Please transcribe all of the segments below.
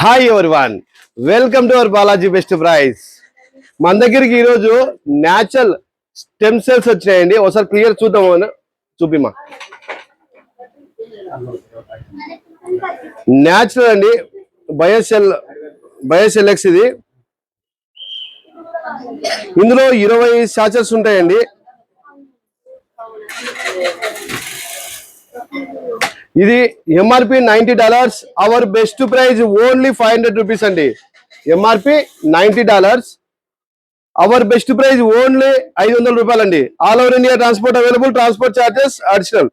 Hi everyone, welcome to our Balaji best price. మన దగ్గరికి ఈరోజు న్యాచురల్ స్టెమ్ సెల్స్ వచ్చినాయండి. ఒకసారి క్లియర్ చూద్దాం. చూపిమా. న్యాచురల్ అండి, బయోసెల్ ఎక్స్. ఇది ఇందులో 20 శాచెస్ ఉంటాయండి. ఇది MRP $90. Our best price only 500 rupees అండి. MRP $90. Our best price only 500 రూపాయలు అండి. All over India transport available. Transport charges additional.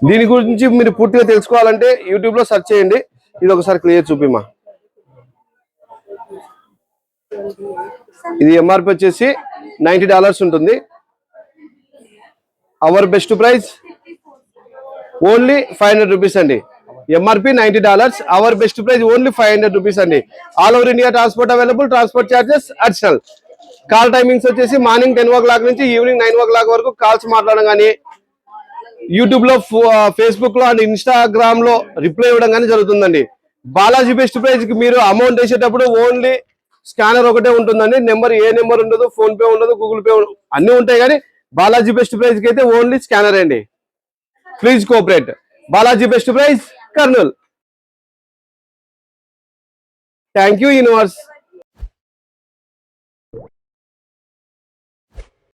దీని గురించి మీరు పూర్తిగా తెలుసుకోవాలంటే యూట్యూబ్ లో సెర్చ్ చేయండి. ఇది ఒకసారి క్లియర్ చూపిమా. ఇది ఎంఆర్పి వచ్చేసి $90 ఉంటుంది. Our best price only 500 rupees అండి. MRP $90. Our best price only 500 rupees అండి. All over India transport available. Transport charges additional. Call timings వచ్చేసి మార్నింగ్ 10 o'clock నుంచి ఈవినింగ్ 9 o'clock వరకు కాల్స్ మాట్లాడడం కానీ, యూట్యూబ్ లో, ఫేస్బుక్ లో అండ్ ఇన్స్టాగ్రామ్ లో రిప్లై ఇవ్వడం కానీ జరుగుతుందండి. బాలాజీ బెస్ట్ ప్రైజ్ కి మీరు అమౌంట్ వేసేటప్పుడు ఓన్లీ స్కానర్ ఒకటే ఉంటుందండి. ఏ నెంబర్ ఉండదు, ఫోన్ పే ఉండదు, గూగుల్ పే అన్ని ఉంటాయి. కానీ బాలాజీ బెస్ట్ ప్రైజ్ కి అయితే ఓన్లీ స్కానర్ అండి. Please cooperate. Balaji best price, Kurnool. Thank you universe.